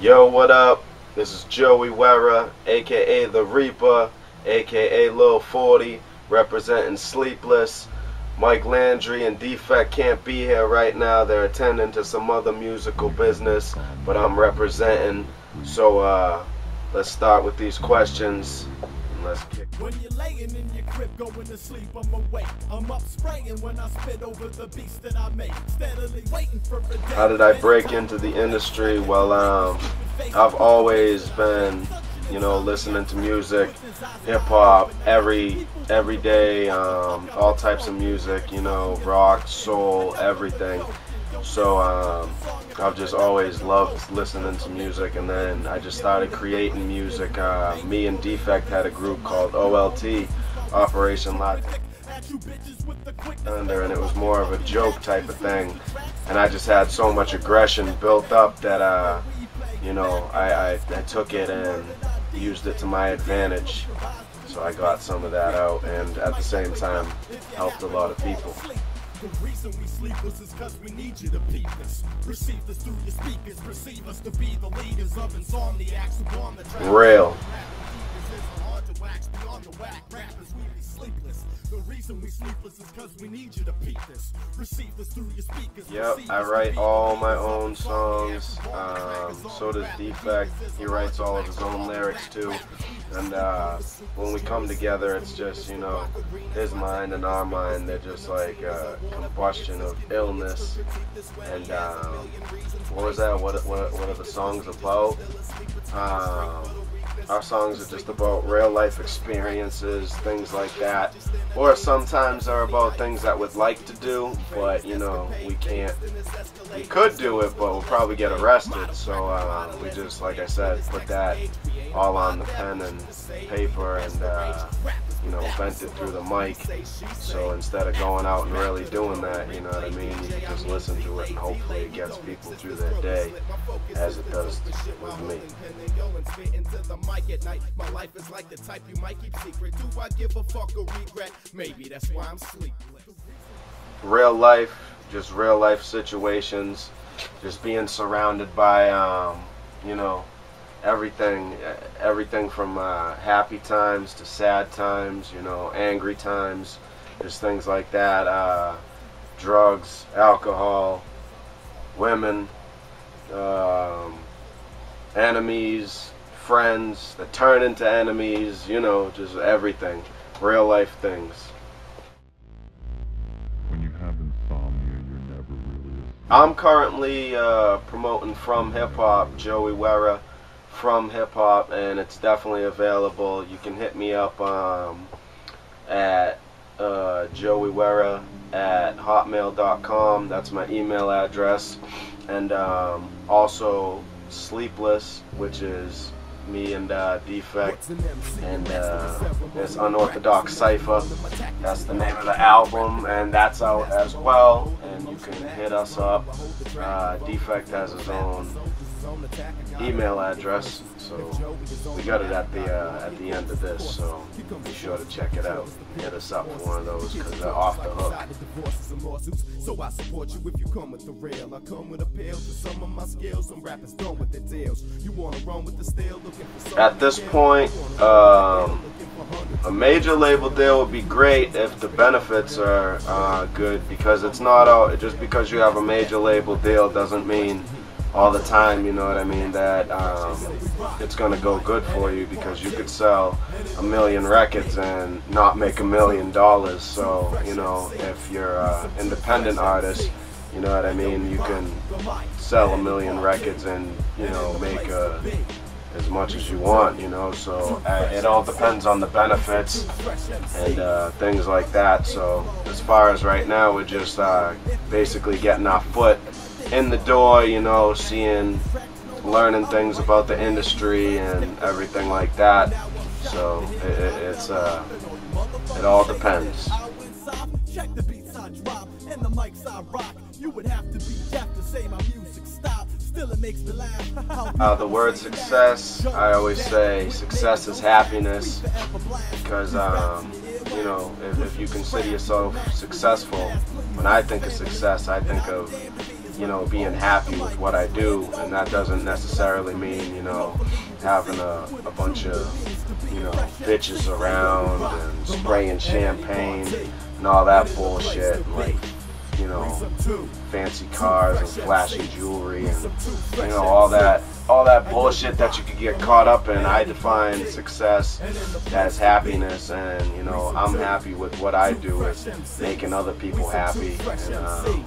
Yo, what up? This is Joey Werra, aka The Reaper, aka Lil 40, representing Sleepless. Mike Landry and Defect can't be here right now. They're attending to some other musical business, but I'm representing. So let's start with these questions. Let's kick. When you're laying in your crib going to sleep, I'm awake. I'm up spraying when I spit over the beats that I make. Steadily waiting for a day. How did I break into the industry? Well, I've always been, listening to music, hip hop, every day, all types of music, rock, soul, everything. So I've just always loved listening to music, and then I just started creating music. Me and Defect had a group called OLT, Operation Latin, and it was more of a joke type of thing. And I just had so much aggression built up that I took it and used it to my advantage. So I got some of that out, and at the same time helped a lot of people. The reason we sleepless is cause we need you to peep this. Receive this through your speakers. Receive us to be the leaders of insomniacs who on the track. Real. The reason we sleepless is cause we need you to peep this. Receive this through your speakers. Yep, I write all my own songs. So does Defect. He writes all of his own lyrics too. And when we come together, it's just, his mind and our mind. They're just like a combustion of illness. And what was that? What are the songs about? Our songs are just about real life experiences, things like that. Or sometimes they're about things that we'd like to do, but we can't. We could do it, but we'll probably get arrested. So we just, like I said, put that all on the pen and paper and vent it through the mic. So instead of going out and really doing that, you know what I mean, you can just listen to it and hopefully it gets people through their day as it does with me. At night, my life is like the type you might keep secret. Do I give a fuck or regret? Maybe that's why I'm sleepless. Real life, just real life situations, just being surrounded by everything from happy times to sad times, angry times, just things like that. Drugs, alcohol, women, enemies, friends that turn into enemies, just everything, real life things. When you have insomnia, you're never really asleep. I'm currently promoting From Hip Hop, Joey Werra, From Hip Hop, and it's definitely available. You can hit me up at joeywerra@hotmail.com. That's my email address. And also Sleepless, which is me and Defect, and this Unorthodox Cypher. That's the name of the album, and that's out as well. And you can hit us up. Defect has his own email address, so we got it at the end of this, so be sure to check it out. Hit us up for one of those, because they're off the hook. So I support you if you come with the real. I come with appeal to some of my skills. Some rappers done with the deals. You wanna run with the steel, looking for. At this point, a major label deal would be great if the benefits are good, because it's not all, just because you have a major label deal doesn't mean all the time, you know what I mean, that it's gonna go good for you, because you could sell 1 million records and not make $1 million. So if you're an independent artist, you know what I mean, you can sell 1 million records and make as much as you want, so it all depends on the benefits and things like that. So as far as right now, we're just basically getting our foot in the door, learning things about the industry and everything like that. So it all depends. Check the beats I drop and the mics I rock. You would have to be deaf to say my music stop. Still it makes me laugh. The word success, I always say success is happiness, because if you consider yourself successful, when I think of success, I think of you know, being happy with what I do, and that doesn't necessarily mean, you know, having a bunch of, you know, bitches around and spraying champagne and all that bullshit, like, you know, fancy cars and flashy jewelry and, you know, all that bullshit that you could get caught up in. I define success as happiness, and, you know, I'm happy with what I do, is making other people happy, and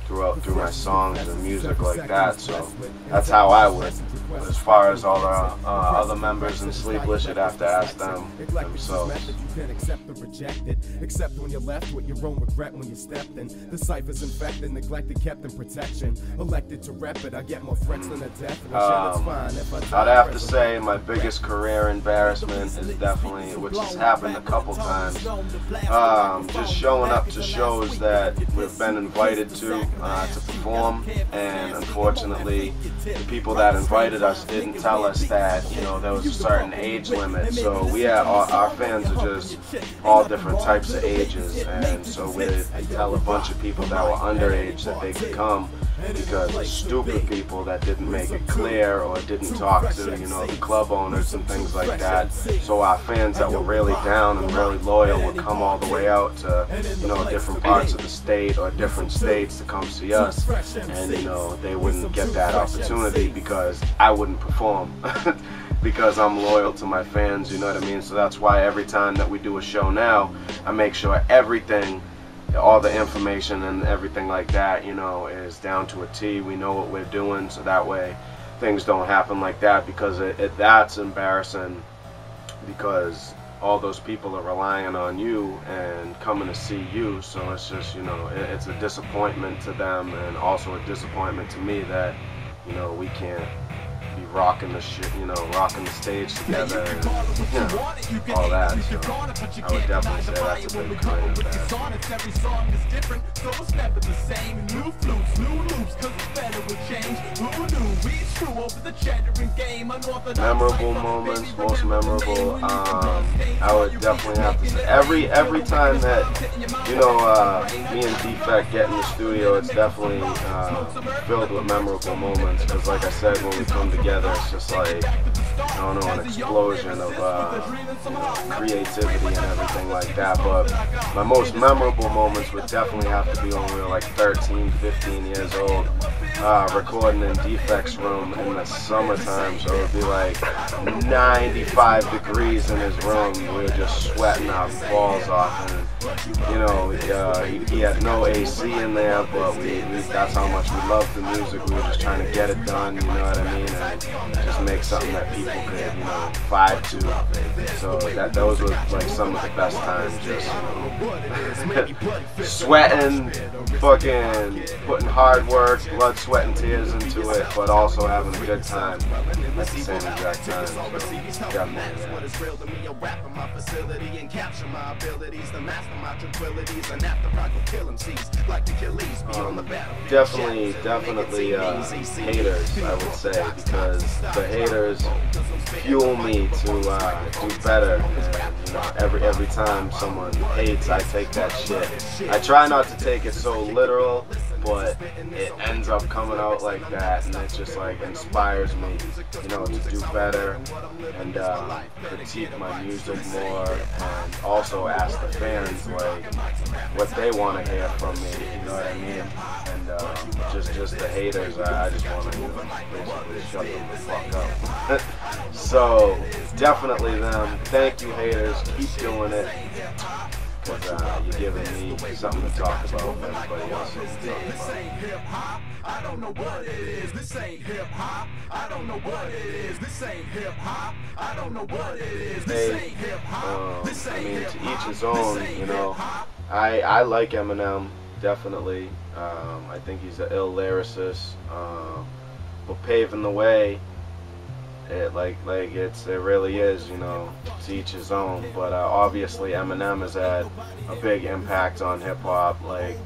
through my songs and music like that. So that's how I would. As far as all the other members in Sleepless, you'd have to ask them themselves. You can accept or reject it, except when you're left with your own regret when you stepped in. The ciphers infected, neglected, kept in protection. Elected to rep it, I get more threats than a death. I'd have to say my biggest career embarrassment is definitely, which has happened a couple times, just showing up to shows that we've been invited to perform, and unfortunately the people that invited us didn't tell us that, you know, there was a certain age limit. So we had our fans are just all different types of ages, and so we'd tell a bunch of people that were underage that they could come, because of stupid people that didn't make it clear or didn't talk to, you know, the club owners and things like that. So our fans that were really down and really loyal would come all the way out to, you know, different parts of the state or different states to come see us, and, you know, they wouldn't get that opportunity because I wouldn't perform. Because I'm loyal to my fans, you know what I mean? So that's why every time that we do a show now, I make sure everything, all the information and everything like that, you know, is down to a T. We know what we're doing, so that way things don't happen like that, because that's embarrassing, because all those people are relying on you and coming to see you. So it's just, you know, it's a disappointment to them, and also a disappointment to me that, you know, we can't be rocking the shit, you know, rocking the stage together, and, you know, all that. So I would definitely say that's a big career embarrassment. Every song is different, so it's never the same. New flutes, new loops, cause it's better with change. Who knew? We true over the chattering game. Memorable moments, most memorable, I would definitely have to say every time that, you know, me and Defect get in the studio, it's definitely filled with memorable moments, because like I said, when we come together, it's just like, I don't know, an explosion of you know, creativity and everything like that. But my most memorable moments would definitely have to be when we were like 13, 15 years old, recording in Defect's room in the summertime. So it would be like 95 degrees in his room. We were just sweating our balls off, and, you know, he had no AC in there, but that's how much we loved the music. We were just trying to get it done, you know what I mean, and just make something that people could, you know, vibe to. So those were like some of the best times, just, you know, sweating, fucking putting hard work, blood, sweat, and tears into it, but also having a good time at the same exact time. So definitely haters, I would say, because the haters fuel me to do better. And, you know, every time someone hates, I take that shit. I try not to take it so literal, but it ends up coming out like that, and it just like inspires me, you know, to do better and critique my music more, and also ask the fans like what they want to hear from me, you know what I mean? And just the haters, I just want to, you know, basically shut them the fuck up. So definitely them. Thank you, haters. Keep doing it. Because you're giving me something to talk about with everybody else. This ain't hip hop. I don't know what it is. This ain't hip hop. I don't know what it is. This ain't hip hop. I don't know what it is. This ain't hip hop. I mean, to each his own, you know. I like Eminem, definitely. I think he's an ill lyricist. But paving the way, it really is, you know, to each his own. But obviously Eminem has had a big impact on hip hop, like,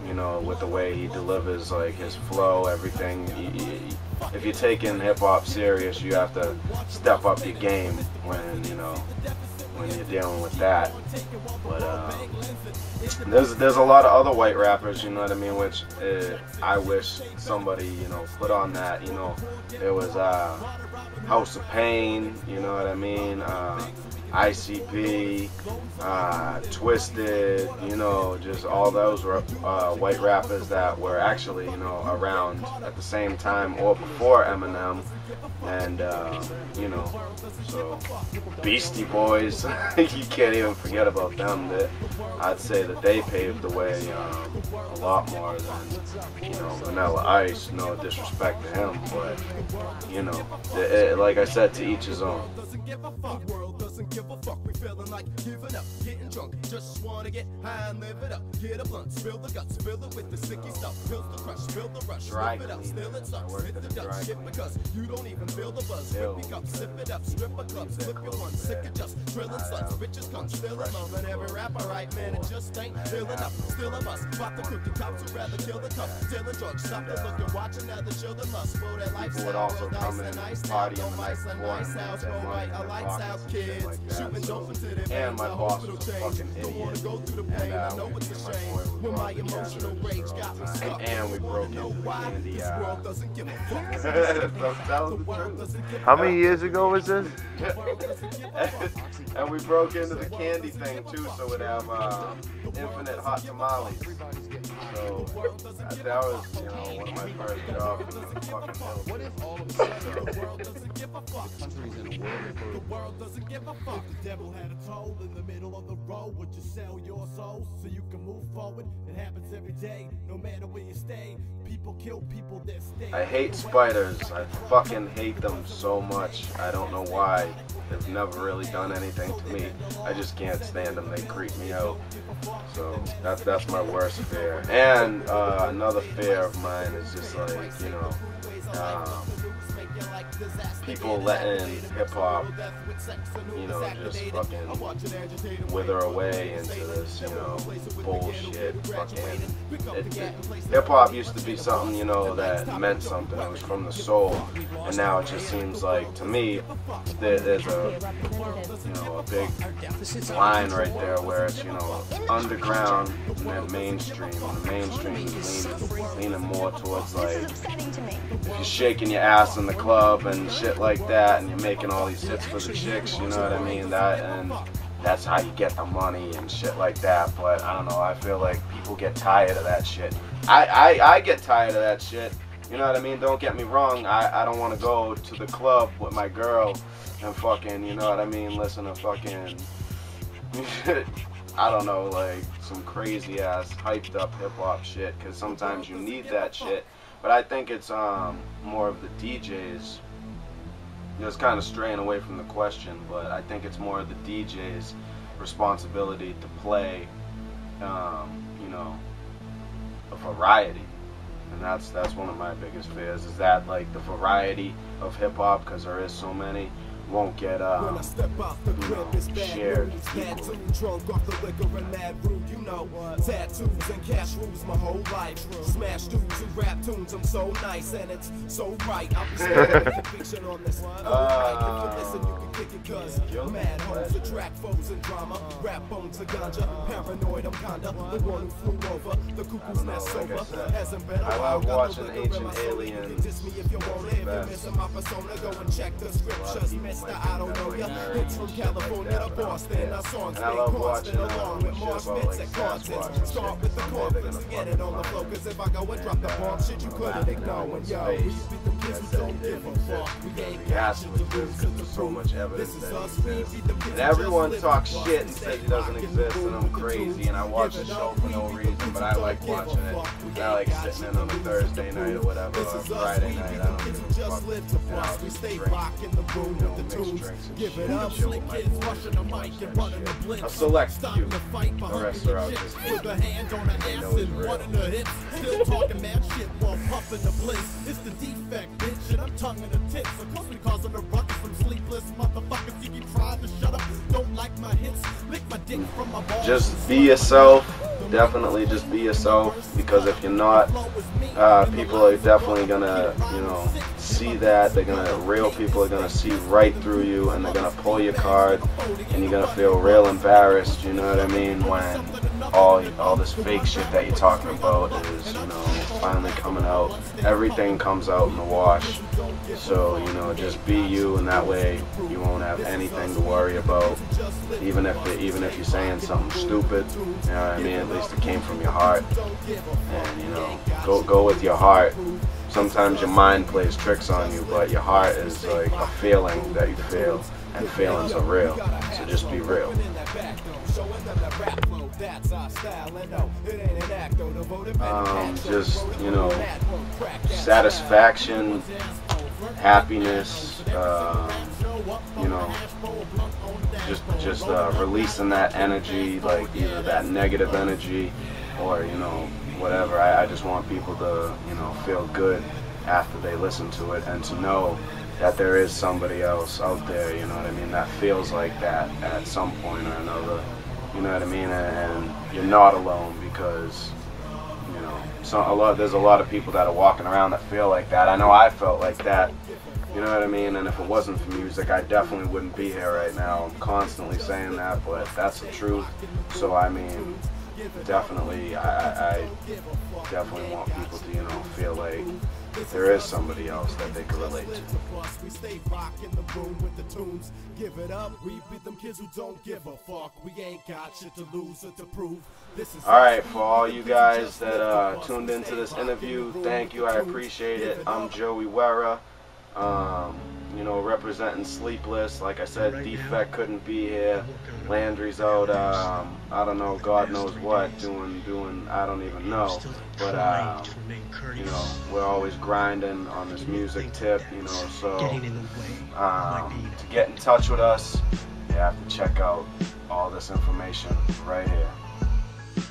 you know, with the way he delivers, like his flow, everything. If you're taking hip hop serious, you have to step up your game when, you know, when you're dealing with that. But there's a lot of other white rappers, you know what I mean, which I wish somebody, you know, put on that. You know, there was House of Pain, you know what I mean, ICP, Twisted, you know, just all those were white rappers that were actually, you know, around at the same time or before Eminem. And you know, so Beastie Boys, you can't even forget about them. That I'd say that they paved the way a lot more than, you know, Vanilla Ice. No disrespect to him, but you know, like I said, to each his own. Doesn't give a fuck, we feeling like giving up, getting drunk, just wanna get high and live it up, get a blunt, spill the guts, fill it with the sticky stuff, pills the crush, fill the rush, rip it up, still it sucks, hit the dust, shit because you don't even feel the buzz, whip me up, sip it up, strip a club, slip your one, sick of just drilling sluts, bitches come, still alone, and every rapper right, man, it just ain't feeling up, still a must, pop the cookie cops, would rather kill the cup, dealing drugs, stop the look and watching now the children lust, for that lifestyle, with ice and ice, party on ice and ice house, go right, a lights out kid. Shooting dope into their and my boss was a fucking idiot. Go through the pain, I know it's a shame. When my emotional rage got me stuck. And we broke into the candy. This world doesn't give a fuck. That was the truth. How many years ago was this? And we broke into the candy thing too, so we'd have infinite hot tamales. So that was, you know, one of my first jobs in the fucking hills. What if all of a sudden the world doesn't give a fuck? The country's in a world. The world doesn't give a fuck. The devil had a toll in the middle of the road. Would you sell your soul so you can move forward? It happens every day, no matter where you stay. People kill people that stay. I hate spiders. I fucking hate them so much. I don't know why. They've never really done anything to me. I just can't stand them. They creep me out. So that's my worst fear. And another fear of mine is just like, you know, people letting hip-hop, you know, just fucking wither away into this, you know, bullshit. Fucking hip-hop used to be something, you know, that meant something. It was from the soul, and now it just seems like, to me, there's a, you know, a big line right there where it's, you know, underground and then mainstream. And the mainstream is leaning more towards, like, if you're shaking your ass in the club and shit like that, and you're making all these hits for the chicks, you know what I mean? That's how you get the money and shit like that. But I don't know, I feel like people get tired of that shit. I get tired of that shit. You know what I mean? Don't get me wrong. I don't want to go to the club with my girl and fucking, you know what I mean, listen to fucking, I don't know, like some crazy ass hyped up hip hop shit, because sometimes you need that shit. But I think it's more of the DJs. You know, it's kind of straying away from the question, but I think it's more of the DJ's responsibility to play, you know, a variety. And that's one of my biggest fears, is that like the variety of hip hop, because there is so many, won't get when I step off the grip, it's bad shared news. Bad equally. tune, drunk off the liquor and mad rude, you know. Tattoos and cash rules my whole life. Smash dudes who rap tunes, I'm so nice and it's so right. I'll be standing conviction on this. Alright, if you listen, you can kick it, cause mad hoes attract foes and drama. Rap bones to ganja, paranoid, I'm kinda the one who flew over. The cuckoo's nest sober, hasn't been a I while. love watching Ancient Aliens. You can diss me if you want it. If you're missing my persona, go and check the scriptures. I don't know ya. It's from California to Boston. Our songs stay constant along with more spits and content. Start with the corpus and get it on the flow. Cause if I go and drop the bomb, shit you couldn't ignore. And yo, we beat them kids who don't give a fuck. We ain't got shit to lose cause there's so much evidence that he exists. And everyone talks shit and says he doesn't exist, and I'm crazy, and I watch the show for no reason, but I like watching it. And I like sitting in on a Thursday night or whatever, or Friday night, I don't give a fuck. And I'll just drink, you know, mixed drinks and Give it shit, up, chill slick with my kids boys, rushing the mic and running the blitz. a select few. Starting to fight The behind rest are out the just chips with a hand on the acid, one in the hips. Still talking mad shit while puffing the bliss. It's the defect, bitch, and I'm tonguing the tips. Of course we causing the ruckus from sleepless motherfuckers. You keep trying to shut up, don't like my hits, lick my dick from my balls. Just be yourself. Definitely just be yourself, because if you're not, people are definitely gonna, you know, see that. Real people are gonna see right through you, and they're gonna pull your card, and you're gonna feel real embarrassed, you know what I mean, when all this fake shit that you're talking about is, you know, finally coming out. Everything comes out in the wash. So, you know, just be you, and that way you won't have anything to worry about. Even if you're saying something stupid, you know what I mean, at least it came from your heart. And, you know, go with your heart. Sometimes your mind plays tricks on you, but your heart is like a feeling that you feel, and feelings are real. So just be real. Just, you know, satisfaction, happiness, you know, just releasing that energy, like either that negative energy or, you know, whatever. I just want people to, you know, feel good after they listen to it, and to know that there is somebody else out there, you know what I mean, that feels like that at some point or another, you know what I mean, and you're not alone, because, you know, there's a lot of people that are walking around that feel like that. I know I felt like that, you know what I mean, and if it wasn't for music, I definitely wouldn't be here right now. I'm constantly saying that, but that's the truth. So, I mean, definitely, I definitely want people to, you know, feel like there is somebody else that they can relate to. We stay rocking the room with the tunes. Give it up, we beat them kids who don't give a fuck. We ain't got shit to lose or to prove. Alright, for all you guys that tuned into this interview, thank you, I appreciate it. I'm Joey Werra, you know, representing Sleepless. Like I said, Defect couldn't be here. Landry's out, I don't know, God knows what, doing, I don't even know. But, you know, we're always grinding on this music tip, you know, so to get in touch with us, you have to check out all this information right here.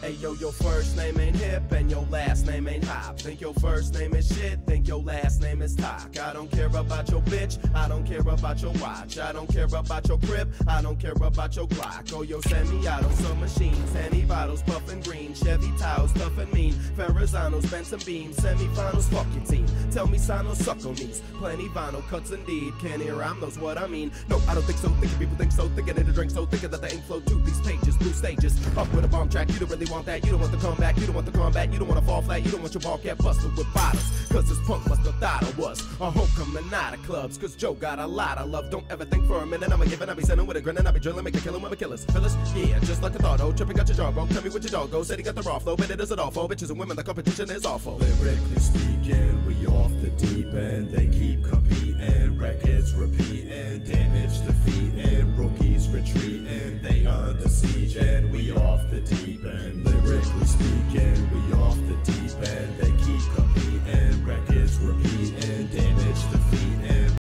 Hey yo, your first name ain't hip and your last name ain't hop. Think your first name is shit, think your last name is talk. I don't care about your bitch, I don't care about your watch. I don't care about your crib, I don't care about your Glock. Oh, your semi-auto, some machines, Henny bottles, puffin' green, Chevy towels, tough and mean, Ferrazanos, Benson beams, semi-finals, fuck your team. Tell me Sano suck on these, plenty vinyl cuts indeed. Can't hear rhyme, knows what I mean. No, I don't think so, thinking people think so, thinking that the drink so, thinking that the ink flow to these pages, blue stages. Up with a bomb track, you don't really want that, you don't want the comeback, you don't want the combat, you don't want to fall flat, you don't want your ball get busted with bottles. Cause this punk must have thought I was a homecoming out of clubs. Cause Joe got a lot of love, don't ever think for a minute I'ma give it, I'll be sending with a grin and I'll be drilling, make a killing with my killers. Phyllis, yeah, just like a thought, oh, tripping got your jaw broke, tell me what your dog goes, said he got the raw flow, but it isn't awful, bitches and women, the competition is awful. Lyrically speaking, we off the deep end, they keep competing, records repeating, damage defeating, rookies retreating, they under siege and we off the deep end. Lyrically speaking, we off the deep end, they keep competing.